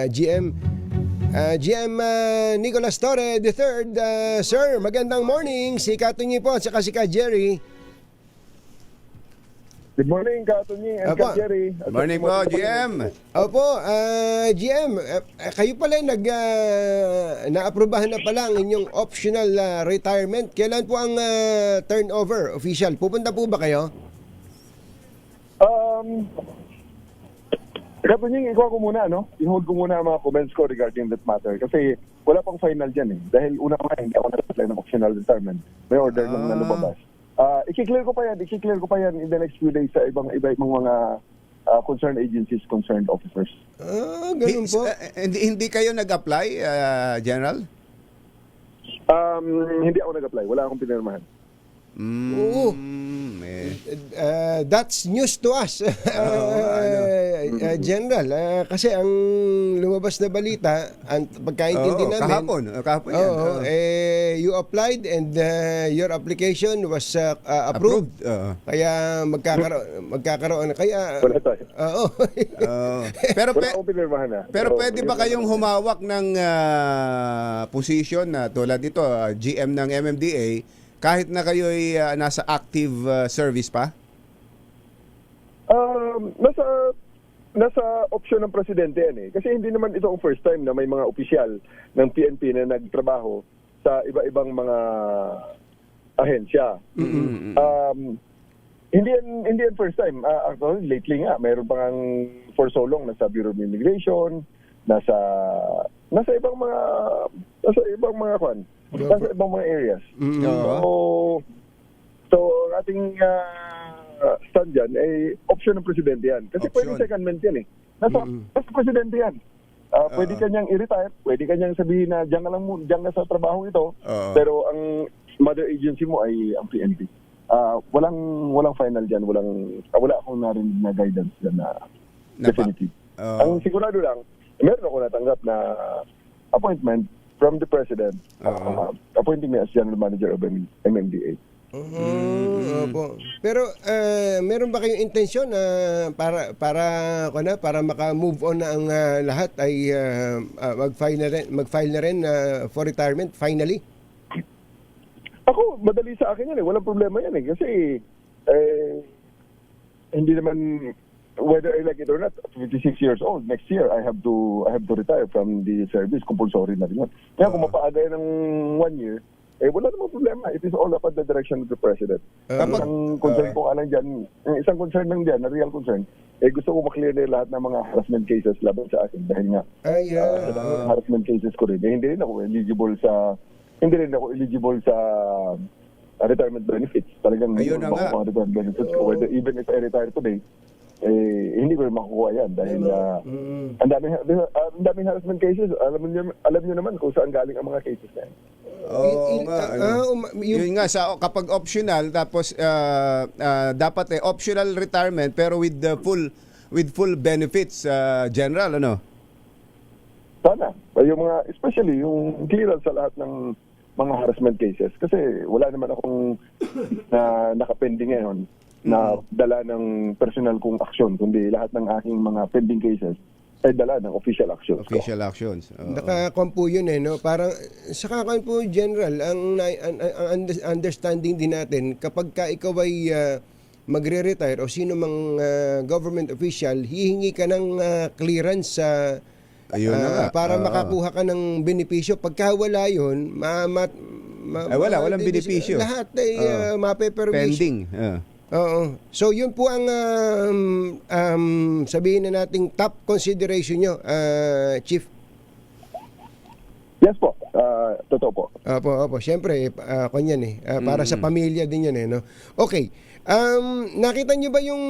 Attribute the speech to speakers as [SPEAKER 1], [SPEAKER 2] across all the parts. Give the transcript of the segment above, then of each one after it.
[SPEAKER 1] GM Nicolas Torre III. Sir, magandang morning. Si Katunyi po at saka si Ka Jerry.
[SPEAKER 2] Good morning, Katunyi and
[SPEAKER 1] Apo.
[SPEAKER 2] Ka Jerry.
[SPEAKER 3] Good morning po, GM.
[SPEAKER 1] Opo, GM, kayo pala naaprubahan na pala ang inyong optional retirement. Kailan po ang turnover official? Pupunta po ba kayo?
[SPEAKER 2] Katunyi, ikaw ko muna, no? I-hold ko muna ang mga comments ko regarding that matter. Kasi wala pang final dyan eh. Dahil una nga, hindi ako nag-apply ng optional retirement. May order lang na lumabas. I-clear ko pa yan in the next few days sa ibang mga concerned agencies, concerned officers.
[SPEAKER 1] Ganun po.
[SPEAKER 3] Hindi kayo nag-apply, General?
[SPEAKER 2] Hindi ako nag-apply. Wala akong pinirmahan.
[SPEAKER 1] Oo. That's news to us, General. Kasi ang lumabas na balita, ang pagkaintindi namin,
[SPEAKER 3] kahapon yan.
[SPEAKER 1] you applied and your application was approved. Kaya magkakaroon. Kaya
[SPEAKER 2] Wala tayo.
[SPEAKER 3] Pero
[SPEAKER 2] Wala akong pinirmahan na.
[SPEAKER 3] pero pwede ba kayong humawak ng position na tulad dito, GM ng MMDA, kahit na kayo ay nasa active service pa?
[SPEAKER 2] Nasa option ng presidente yan eh. Kasi hindi naman ito ang first time na may mga opisyal ng PNP na nagtrabaho sa iba-ibang mga ahensya. Hindi yan first time. Actually, lately nga, mayroon pang for so long nasa Bureau of Immigration, nasa ibang mga areas. So ang ating stand dyan ay option ng presidente yan. Kasi
[SPEAKER 3] Option.
[SPEAKER 2] pwede secondment yan eh. Nasa presidente yan. Pwede kanyang i-retire, pwede kanyang sabihin na diyan ka sa trabaho ito, pero ang mother agency mo ay ang PNP. Walang final dyan, wala akong narinig na guidance dyan na definitive. Ang sigurado lang, meron ako natanggap na appointment from the President, appointing me as General Manager of MMDA.
[SPEAKER 1] Opo. Pero meron ba kayong intensyon na para maka-move on na ang lahat ay mag-file na rin for retirement finally?
[SPEAKER 2] Ako, madali sa akin yan eh. Walang problema yan eh. Kasi hindi naman, whether I like it or not, 56 years old, next year I have to retire from the service. Compulsory na rin yun. Kaya kung mapaagay ng 1 year, wala namang problema. It is all up at the direction of the President. Isang concern ko lang dyan, isang concern lang dyan, na real concern, gusto ko maklear na lahat ng mga harassment cases laban sa akin. Dahil nga, sa dahil harassment cases ko rin, hindi rin ako eligible sa retirement benefits. Talagang
[SPEAKER 3] ayun na nga.
[SPEAKER 2] mga retirement benefits ko. Even if I retire today, hindi ko rin makukuha yan dahil ang daming harassment cases. Alam niyo naman kung saan galing ang mga cases na yan.
[SPEAKER 3] Yun nga, kapag optional, tapos dapat optional retirement pero with full benefits, General, ano?
[SPEAKER 2] Sana. Especially yung clearance sa lahat ng mga harassment cases. Kasi wala naman akong nakapending ngayon na dala ng personal kong aksyon, kundi lahat ng aking mga pending cases ay dala ng official actions.
[SPEAKER 3] Official actions.
[SPEAKER 1] Nakakampo yun no? Parang, saka kan po, General, ang understanding din natin, kapag ka ikaw ay magre-retire o sino mang government official, hihingi ka ng clearance para makakuha ka ng benepisyo. Pagka wala yun,
[SPEAKER 3] walang benepisyo.
[SPEAKER 1] Lahat ay mape-permission.
[SPEAKER 3] Pending.
[SPEAKER 1] Oo. So yun po ang sabihin na nating top consideration nyo, Chief.
[SPEAKER 2] Yes po. Totoo po.
[SPEAKER 1] Opo. Siyempre, kanyan para sa pamilya din yan no? Okay. Nakita nyo ba yung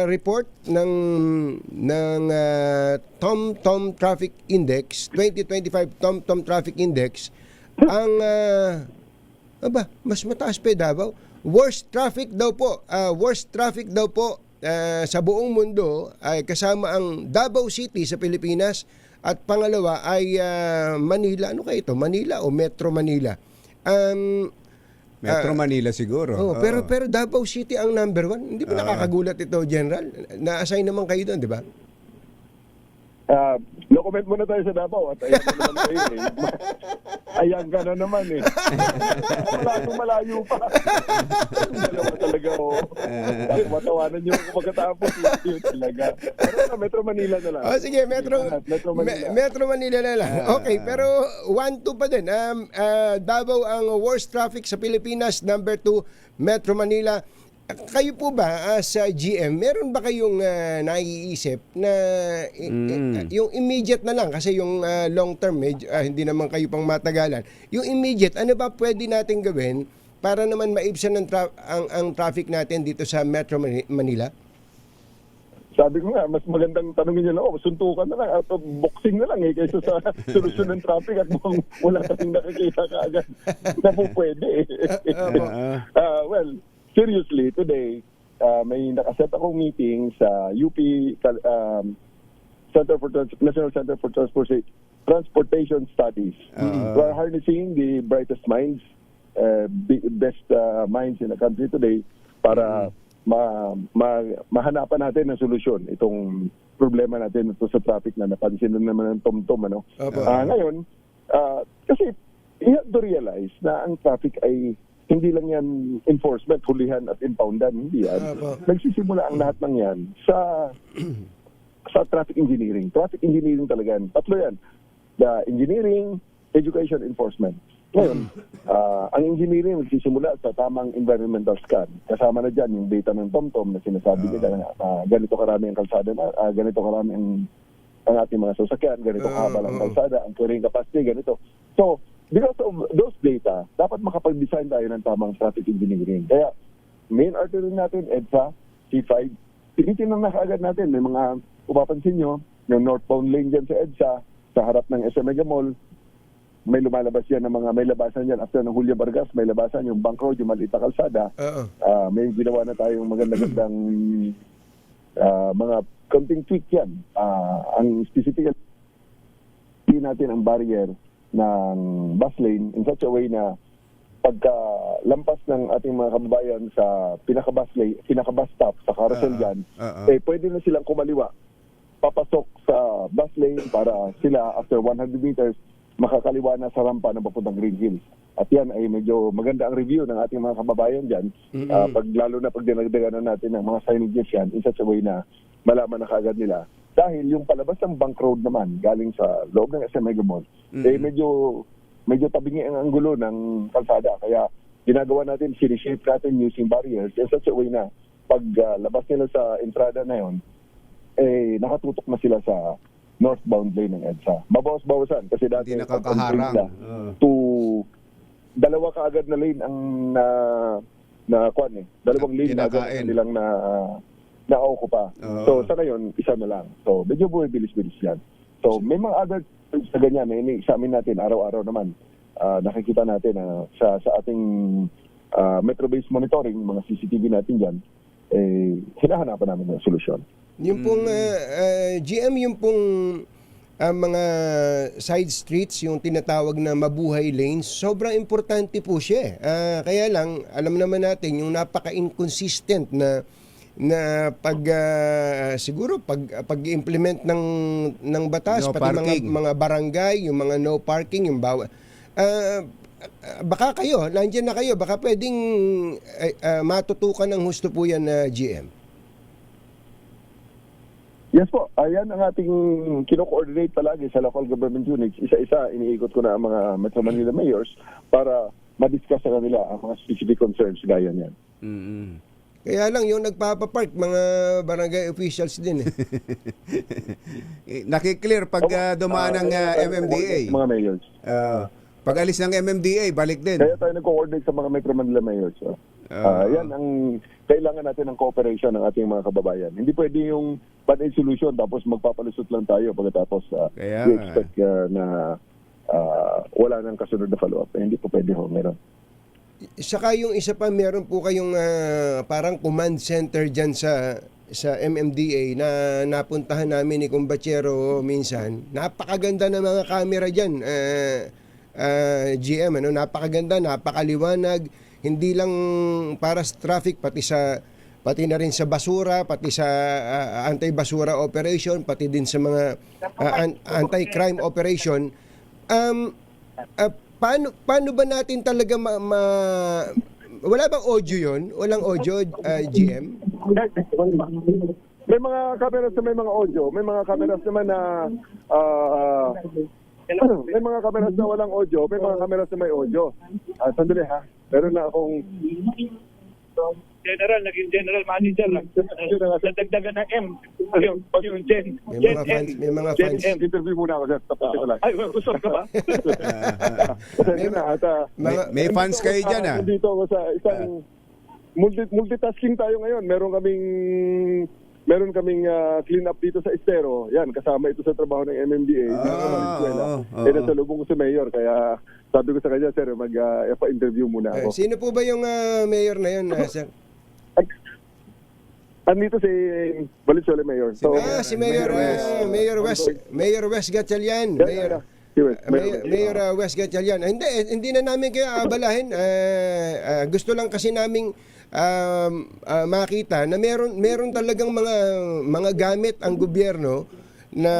[SPEAKER 1] report ng TomTom Traffic Index, 2025 TomTom Traffic Index? Ang mas mataas pa Davao. Worst traffic daw po sa buong mundo ay kasama ang Davao City sa Pilipinas at pangalawa ay Manila. Ano kaya ito? Manila o Metro Manila?
[SPEAKER 3] Metro Manila siguro.
[SPEAKER 1] Pero Davao City ang number 1. Hindi ba nakakagulat ito, General? Na-assign naman kayo doon, di ba?
[SPEAKER 2] No comment muna tayo sa Davao at ayan na naman kayo eh. Ayan ka na naman eh. Malayo pa. Dalawa talaga oh. Matawanan yung pagkatapos yun talaga. Pero na, Metro Manila na lang.
[SPEAKER 1] Oh, sige,
[SPEAKER 2] Metro Manila.
[SPEAKER 1] Metro Manila na lang. Okay, pero 1-2 pa din. Davao ang worst traffic sa Pilipinas. Number 2, Metro Manila. Kayo po ba sa GM, meron ba kayong naiisip na yung immediate na lang kasi yung long term hindi naman kayo pang matagalan. Yung immediate, ano ba pwede natin gawin para naman maibsan ang traffic natin dito sa Metro Manila?
[SPEAKER 2] Sabi ko nga, mas magandang tanongin nyo lang, suntukan na lang, out of boxing na lang kaysa sa solusyon ng traffic at mukhang wala kasing nakikita kaagad na po pwede. Well, seriously, today, may nakaset akong meeting sa UP National Center for Transportation Studies. We are harnessing the brightest minds, best minds in the country today para mahanapan natin ng solusyon itong problema natin ito sa traffic na napansin na naman ng TomTom. Ngayon, kasi you have to realize na ang traffic ay hindi lang yan enforcement, hulihan at impoundan. Hindi yan. Nagsisimula ang lahat ng yan sa traffic engineering. Traffic engineering talaga yan. Tatlo yan. The engineering, education, enforcement. Ngayon, ang engineering nagsisimula sa tamang environmental scan. Kasama na dyan yung data ng TomTom na sinasabi nila na ganito karami ang kalsada na, ganito karami ang ating mga sasakyan, ganito kahaba ang kalsada, ang carrying capacity, ganito. So, because of those data, dapat makapag-design tayo ng tamang traffic engineering. Kaya, main artery natin, EDSA, C5, tinitingnan na kaagad natin. May mga, upapansin nyo, yung northbound lane dyan sa EDSA, sa harap ng SM Mega Mall, may lumalabas yan ng mga, may labasan yan after ng Julio Vargas, may labasan yung Bank Road, yung maliit na kalsada. May ginawa na tayong magandang mga konting tweak yan. Ang specific natin ang barrier ng bus lane in such a way na pagka lampas ng ating mga kababayan sa pinaka-bus stop sa carousel dyan, pwede na silang kumaliwa papasok sa bus lane para sila after 100 meters makakaliwa na sa rampa na papuntang Green Hills. At yan ay medyo maganda ang review ng ating mga kababayan dyan. Lalo na pag dinagdagan na natin ng mga signages yan in such a way na malaman na kagad nila. Dahil yung palabas ng Bank Road naman, galing sa loob ng SM Mega Mall, medyo tabingi ang anggulo ng kalsada. Kaya ginagawa natin, sinishape natin using barriers in such a way na pag labas nila sa entrada na yun, nakatutok na sila sa northbound lane ng EDSA. Mabawas-bawasan kasi dati
[SPEAKER 3] hindi nakakaharang.
[SPEAKER 2] Dalawa kaagad na lane ang dalawang lane na agad nilang na-occupy. So, sa ngayon, isa na lang. So, medyo bumibilis-bilis yan. So, may mga other things na ganyan na ini-examine natin araw-araw naman. Nakikita natin sa ating metro-based monitoring, mga CCTV natin dyan, hinahanapan namin ng solusyon.
[SPEAKER 1] Yung pong GM, yung pong mga side streets, yung tinatawag na mabuhay lanes, sobrang importante po siya. Kaya lang, alam naman natin, yung napaka-inconsistent na siguro pag-implement ng batas,
[SPEAKER 3] no
[SPEAKER 1] pati
[SPEAKER 3] parking.
[SPEAKER 1] mga barangay, yung mga no parking, yung bawal. Baka kayo, nandiyan na kayo, baka pwedeng matutukan ng husto po yan na GM.
[SPEAKER 2] Yes po, ayan ang ating kino-coordinate palagi sa local government units. Isa-isa, iniikot ko na ang mga Metro Manila mayors para ma-discuss sa kanila ang mga specific concerns gaya niyan.
[SPEAKER 1] Kaya lang, yung nagpapapark, mga barangay officials din eh.
[SPEAKER 3] Nakiklear pag dumaan ng MMDA.
[SPEAKER 2] Mga mayors.
[SPEAKER 3] Pag alis ng MMDA, balik din.
[SPEAKER 2] Kaya tayo nag-coordinate sa mga Metro Manila mayors. Yan ang kailangan natin ng cooperation ng ating mga kababayan. Hindi pwede yung bad-aid solution tapos magpapalusot lang tayo pagkatapos we expect na wala nang kasunod na follow-up. Hindi po pwede ho, meron.
[SPEAKER 1] Saka yung isa pa, meron po kayong parang command center dyan sa MMDA na napuntahan namin ni Kumbachero minsan. Napakaganda ng mga camera dyan, GM. Napakaganda, napakaliwanag. Hindi lang para sa traffic, pati pati na rin sa basura, pati sa anti-basura operation, pati din sa mga anti-crime operation. Paano ba natin talaga wala bang audio yon? Walang audio, GM?
[SPEAKER 2] May mga cameras na may mga audio, may mga cameras naman na may mga cameras na walang audio, may mga cameras na may audio. Sandali ha. Meron na akong
[SPEAKER 4] General, naging general manager lang. Nadagdagan ng M. Yung Gen.
[SPEAKER 1] May mga
[SPEAKER 2] Gen
[SPEAKER 1] fans.
[SPEAKER 2] M. Interview muna ako sir. Tapusin ko lang.
[SPEAKER 4] Ay, gusto ka ba?
[SPEAKER 2] Kasi na at
[SPEAKER 3] May fans kayo dyan, ah.
[SPEAKER 2] Dito ako sa isang multitasking tayo ngayon. Meron kaming clean up dito sa Estero. Yan, kasama ito sa trabaho ng MMDA. Nasa lubong ko sa mayor. Kaya sabi ko sa kanya, sir, pa-interview muna ako.
[SPEAKER 1] Sino po ba yung mayor na yun, sir?
[SPEAKER 2] Andito si Valenzuela Mayor.
[SPEAKER 1] Si Mayor Mayor Wes Gatchalian. Mayor Wes Gatchalian. Hindi na namin kayo abalahin. Gusto lang kasi naming makita na meron talagang mga gamit ang gobyerno na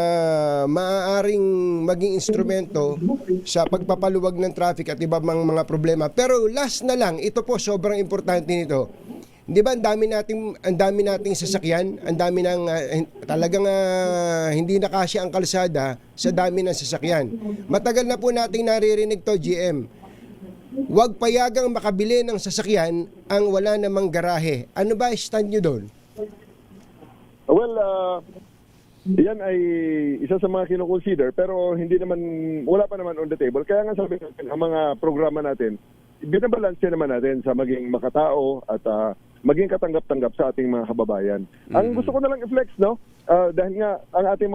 [SPEAKER 1] maaaring maging instrumento sa pagpapaluwag ng traffic at iba mang mga problema. Pero last na lang, ito po sobrang importante nito. Di ba ang dami nating sasakyan, ang dami ng talagang hindi na kasya ang kalsada sa dami ng sasakyan. Matagal na po nating naririnig to, GM. Huwag payagang makabili ng sasakyan ang wala namang garahe. Ano ba stand nyo doon?
[SPEAKER 2] Well, yan ay isa sa mga kinoconsider pero wala pa naman on the table. Kaya nga sabi natin, ang mga programa natin, binabalanse naman natin sa maging makatao at maging katanggap-tanggap sa ating mga kababayan. Ang gusto ko na lang i-flex, no? Dahil nga ang ating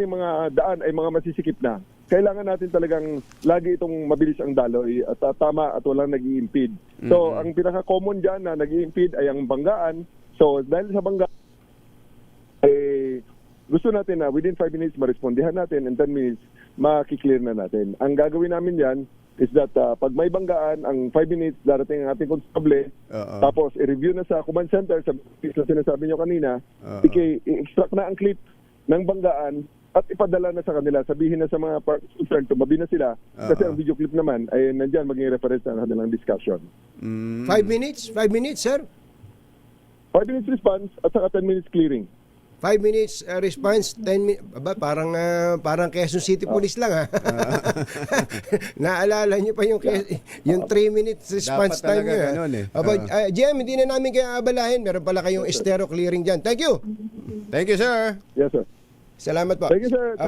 [SPEAKER 2] mga daan ay mga masisikip na. Kailangan natin talagang lagi itong mabilis ang daloy at tama at walang nag-i-impede. So, ang pinaka-common dyan na nag-i-impede ay ang banggaan. So, dahil sa banggaan, gusto natin na within 5 minutes marespondihan natin and 10 minutes makiklear na natin. Ang gagawin namin yan is that pag may banggaan, ang 5 minutes darating ang ating konstable, tapos i-review na sa command center, sa sinasabi nyo kanina, i-extract na ang clip ng banggaan at ipadala na sa kanila. Sabihin na sa mga concerned, tumabi na sila kasi ang video clip naman ay nandyan maging reference na kanilang discussion.
[SPEAKER 1] 5 minutes? 5 minutes, sir?
[SPEAKER 2] 5 minutes response at saka 10 minutes clearing.
[SPEAKER 1] 5 minutes response, 10 minutes. Parang Quezon City Police lang, ha? Naalala niyo pa yung 3 minutes response time niyo.
[SPEAKER 3] Ganun, eh.
[SPEAKER 1] GM, hindi na namin kayo abalahin. Meron pala kayong estero clearing dyan. Thank you.
[SPEAKER 3] Thank you, sir.
[SPEAKER 2] Yes, sir.
[SPEAKER 1] Salamat po.
[SPEAKER 2] Thank you, sir.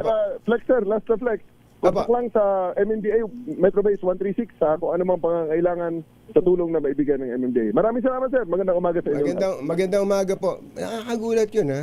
[SPEAKER 2] Flex, sir. Last na flex. Kontak lang sa MMDA, Metro Base 136 kung ano mang pangangailangan sa tulong na maibigay ng MMDA. Maraming salamat, sir. Magandang umaga sa inyo.
[SPEAKER 1] Magandang umaga po. Nakakagulat yun, ha?